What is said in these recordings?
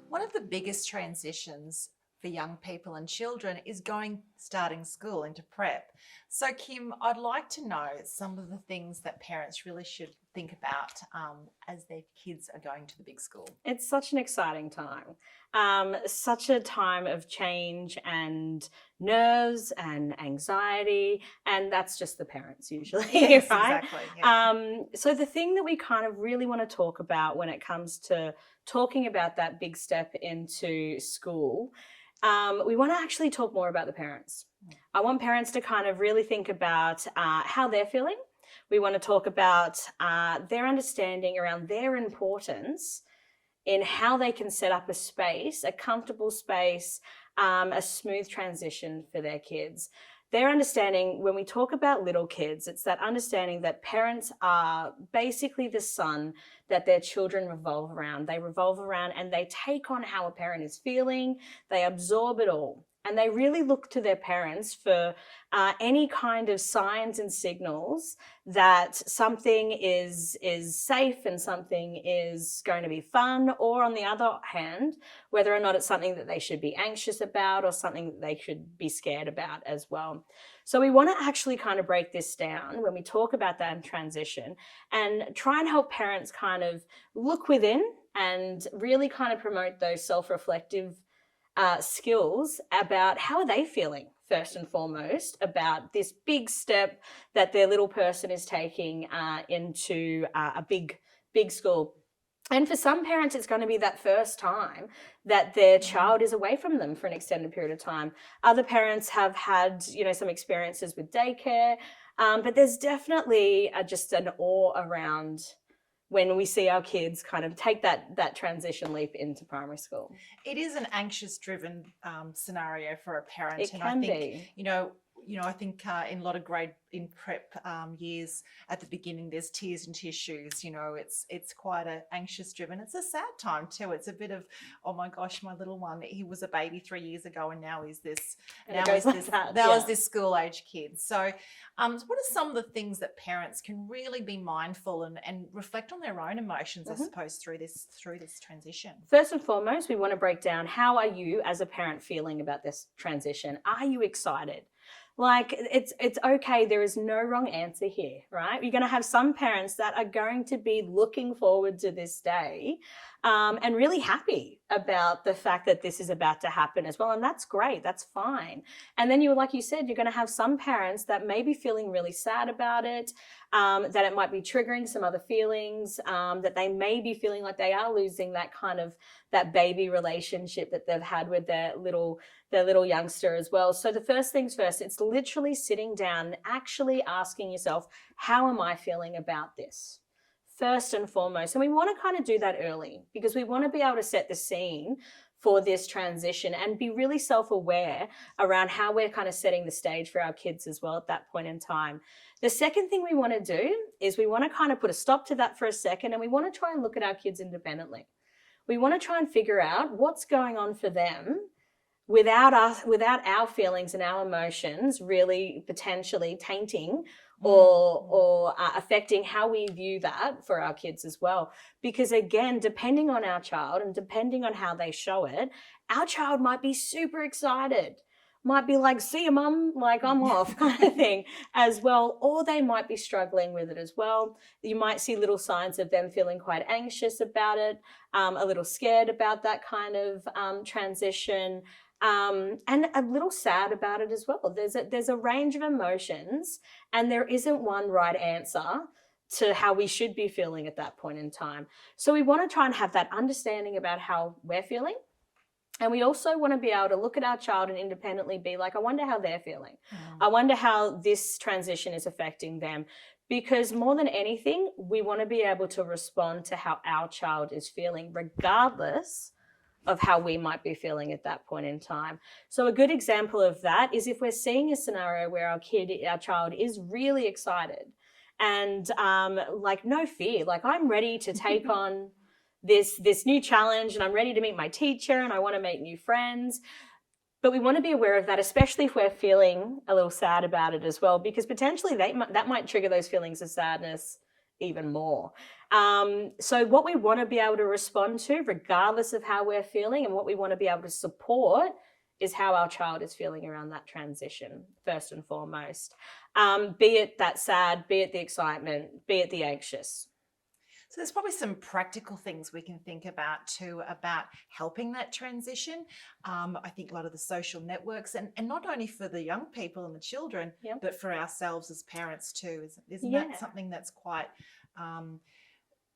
One of the biggest transitions for young people and children is starting school into prep. So, Kim, I'd like to know some of the things that parents really should think about as their kids are going to the big school. It's such an exciting time. Such a time of change and nerves and anxiety, and that's just the parents usually, Yes, right? exactly. Yeah. So the thing that we kind of really want to talk about when it comes to talking about that big step into school, we want to actually talk more about the parents. I want parents to kind of really think about how they're feeling. We want to talk about their understanding around their importance in how they can set up a space, a comfortable space, a smooth transition for their kids. Their understanding, when we talk about little kids, it's that understanding that parents are basically the sun that their children revolve around. They revolve around and they take on how a parent is feeling, they absorb it all. And they really look to their parents for any kind of signs and signals that something is safe and something is going to be fun, or on the other hand, whether or not it's something that they should be anxious about or something that they should be scared about as well. So we want to actually kind of break this down when we talk about that transition and try and help parents kind of look within and really kind of promote those self-reflective skills about how are they feeling first and foremost about this big step that their little person is taking into a big school. And for some parents, it's going to be that first time that their child is away from them for an extended period of time. Other parents have had, some experiences with daycare, but there's definitely just an awe around when we see our kids kind of take that transition leap into primary school. It is an anxious-driven scenario for a parent, It and can I think be. I think in a lot of grade in prep years at the beginning, there's tears and tissues. It's quite a anxious-driven. It's a sad time too. It's a bit of, oh my gosh, my little one. He was a baby 3 years ago, and now he's this. And it goes like that. Now Yeah. is this school-age kid. So, what are some of the things that parents can really be mindful and reflect on their own emotions, I suppose, through this transition? First and foremost, we want to break down, how are you as a parent feeling about this transition? Are you excited? Like, it's okay. There is no wrong answer here, right? You're going to have some parents that are going to be looking forward to this day and really happy about the fact that this is about to happen as well. And that's great. That's fine. And then like you said, you're going to have some parents that may be feeling really sad about it, that it might be triggering some other feelings, that they may be feeling like they are losing that baby relationship that they've had with their little youngster as well. So the first things first, it's literally sitting down and actually asking yourself, how am I feeling about this? First and foremost. And we want to kind of do that early because we want to be able to set the scene for this transition and be really self-aware around how we're kind of setting the stage for our kids as well at that point in time. The second thing we want to do is we want to kind of put a stop to that for a second, and we want to try and look at our kids independently. We want to try and figure out what's going on for them without our feelings and our emotions really potentially tainting or affecting how we view that for our kids as well. Because again, depending on our child and depending on how they show it, our child might be super excited, might be like, see you, mum, like I'm off kind of thing as well. Or they might be struggling with it as well. You might see little signs of them feeling quite anxious about it, a little scared about that kind of transition. And a little sad about it as well. There's a range of emotions, and there isn't one right answer to how we should be feeling at that point in time. So we want to try and have that understanding about how we're feeling. And we also want to be able to look at our child and independently be like, I wonder how they're feeling. I wonder how this transition is affecting them. Because more than anything, we want to be able to respond to how our child is feeling, regardless of how we might be feeling at that point in time. So a good example of that is if we're seeing a scenario where our child is really excited and like no fear, like I'm ready to take on this new challenge and I'm ready to meet my teacher and I want to make new friends. But we want to be aware of that, especially if we're feeling a little sad about it as well, because potentially that might trigger those feelings of sadness even more. So what we want to be able to respond to, regardless of how we're feeling, and what we want to be able to support is how our child is feeling around that transition, first and foremost. Be it that sad, be it the excitement, be it the anxious. So there's probably some practical things we can think about too about helping that transition. I think a lot of the social networks, and not only for the young people and the children, Yep. but for ourselves as parents too. Isn't Yeah. that something that's quite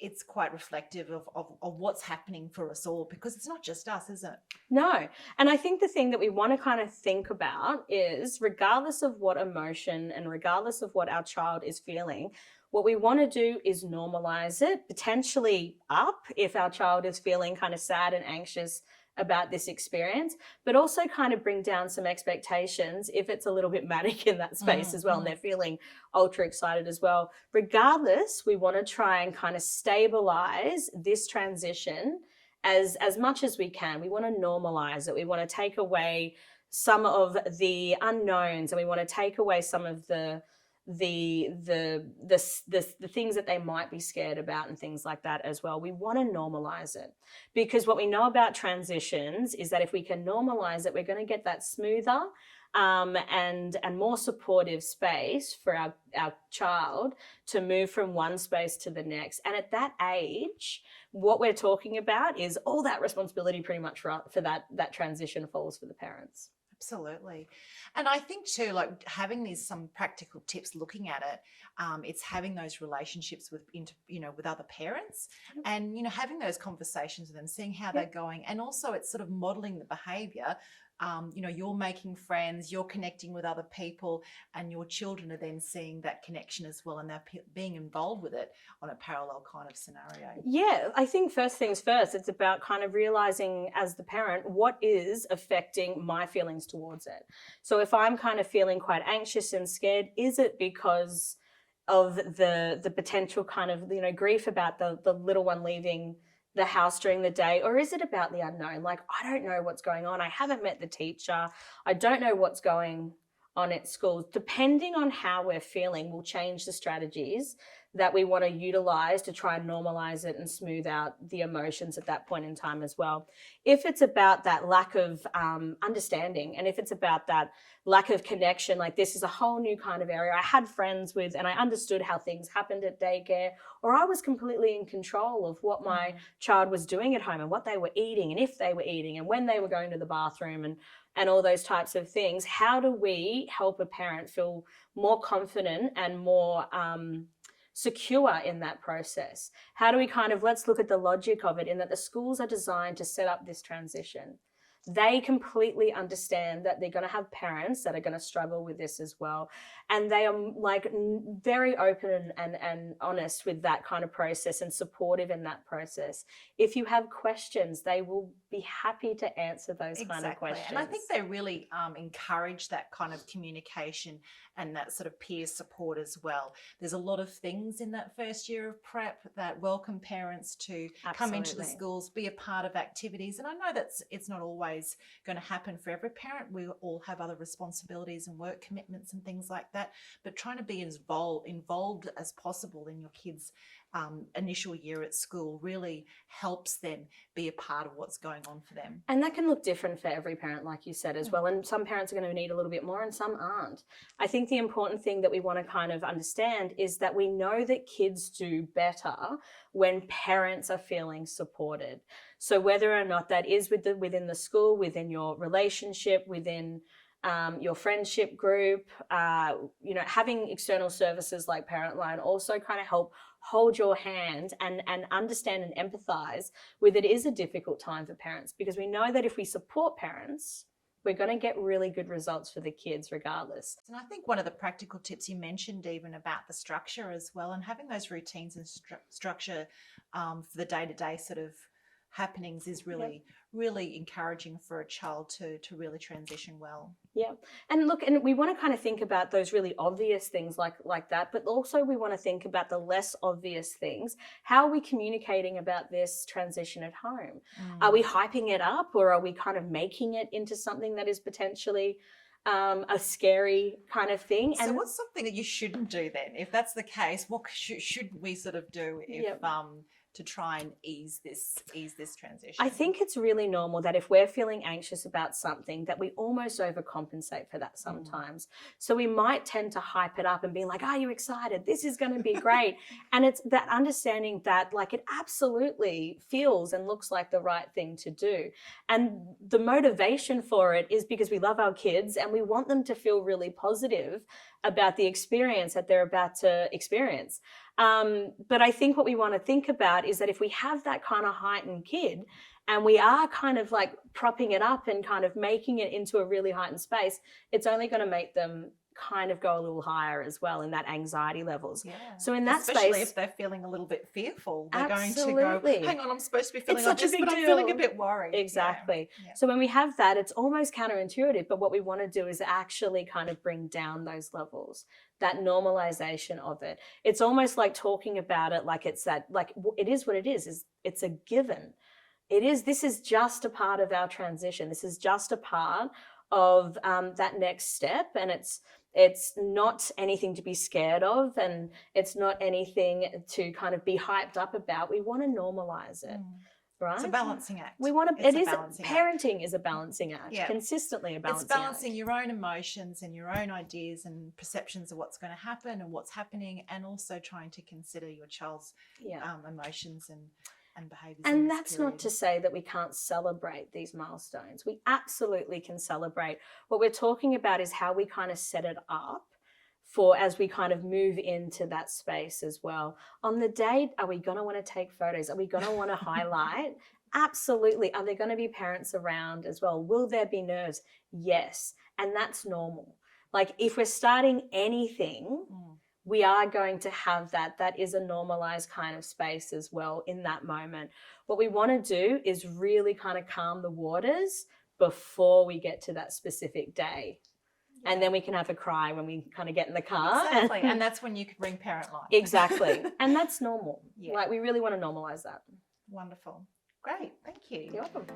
it's quite reflective of what's happening for us all, because it's not just us, is it? No. And I think the thing that we want to kind of think about is, regardless of what emotion and regardless of what our child is feeling, what we want to do is normalize it, potentially up if our child is feeling kind of sad and anxious about this experience, but also kind of bring down some expectations if it's a little bit manic in that space as well, and they're feeling ultra excited as well. Regardless, we want to try and kind of stabilize this transition as much as we can. We want to normalize it. We want to take away some of the unknowns, and we want to take away some of the things that they might be scared about and things like that as well. We want to normalize it, because what we know about transitions is that if we can normalize it, we're going to get that smoother and more supportive space for our child to move from one space to the next. And at that age, what we're talking about is all that responsibility pretty much for that transition falls for the parents. Absolutely. And I think too, like having some practical tips looking at it, it's having those relationships with other parents, and having those conversations with them, seeing how they're going, and also it's sort of modeling the behavior. You're making friends, you're connecting with other people, and your children are then seeing that connection as well, and they're being involved with it on a parallel kind of scenario. Yeah, I think first things first, it's about kind of realizing as the parent what is affecting my feelings towards it. So if I'm kind of feeling quite anxious and scared, is it because of the potential kind of grief about the little one leaving the house during the day, or is it about the unknown? Like, I don't know what's going on. I haven't met the teacher. I don't know what's going on at school. Depending on how we're feeling will change the strategies that we want to utilize to try and normalize it and smooth out the emotions at that point in time as well. If it's about that lack of understanding, and if it's about that lack of connection, like this is a whole new kind of area I had friends with, and I understood how things happened at daycare, or I was completely in control of what my child was doing at home and what they were eating and if they were eating and when they were going to the bathroom and all those types of things. How do we help a parent feel more confident and more secure in that process? How do we let's look at the logic of it, in that the schools are designed to set up this transition. They completely understand that they're going to have parents that are going to struggle with this as well. And they are very open and honest with that kind of process and supportive in that process. If you have questions, they will be happy to answer those kind of questions. And I think they really encourage that kind of communication and that sort of peer support as well. There's a lot of things in that first year of prep that welcome parents to come into the schools, be a part of activities. And I know it's not always going to happen for every parent. We all have other responsibilities and work commitments and things like that. But trying to be as involved as possible in your kids' initial year at school really helps them be a part of what's going on for them. And that can look different for every parent, like you said, as well. And some parents are going to need a little bit more and some aren't. I think the important thing that we want to kind of understand is that we know that kids do better when parents are feeling supported. So whether or not that is within the school, within your relationship, within your friendship group, having external services like Parentline also kind of help hold your hand and understand and empathize with it is a difficult time for parents, because we know that if we support parents, we're going to get really good results for the kids regardless. And I think one of the practical tips you mentioned even about the structure as well, and having those routines and structure for the day-to-day sort of happenings is really encouraging for a child to really transition well. Yeah. And look, and we want to kind of think about those really obvious things like that, but also we want to think about the less obvious things. How are we communicating about this transition at home? Are we hyping it up, or are we kind of making it into something that is potentially a scary kind of thing. So what's something that you shouldn't do then? If that's the case, what shouldn't we sort of do if Yep. To try and ease this transition? I think it's really normal that if we're feeling anxious about something, that we almost overcompensate for that sometimes. So we might tend to hype it up and be like, are you excited? This is going to be great. And it's that understanding that like it absolutely feels and looks like the right thing to do. And the motivation for it is because we love our kids and we want them to feel really positive about the experience that they're about to experience. But I think what we want to think about is that if we have that kind of heightened kid and we are kind of like propping it up and kind of making it into a really heightened space, it's only going to make them kind of go a little higher as well in that anxiety levels. Yeah. So in that Especially space, if they're feeling a little bit fearful, they're Absolutely. going to go, hang on, I'm supposed to be feeling It's like such a this, big but I'm feeling a deal. bit worried. Exactly. Yeah. So when we have that, it's almost counterintuitive, but what we want to do is actually kind of bring down those levels, that normalization of it. It's almost like talking about it like it's that, like it is what it is it's a given. This is just a part of our transition. This is just a part of that next step, and it's not anything to be scared of, and it's not anything to kind of be hyped up about. We want to normalize it, right? It's a balancing act. We want to. It's It a is balancing act. parenting is a balancing act. Yeah. Consistently a balancing It's balancing act. your own emotions and your own ideas and perceptions of what's going to happen and what's happening, and also trying to consider your child's Yeah. emotions and behaviours. in And this that's period. not to say that we can't celebrate these milestones. We absolutely can celebrate. What we're talking about is how we kind of set it up for as we kind of move into that space as well. On the day, are we going to want to take photos? Are we going to want to highlight? Absolutely. Are there going to be parents around as well? Will there be nerves? Yes. And that's normal. Like if we're starting anything, we are going to have that. That is a normalized kind of space as well in that moment. What we want to do is really kind of calm the waters before we get to that specific day. Yeah. And then we can have a cry when we kind of get in the car. Exactly. And that's when you can bring parent life. Exactly. And that's normal. Yeah. Like we really want to normalize that. Wonderful. Great. Thank you. You're welcome.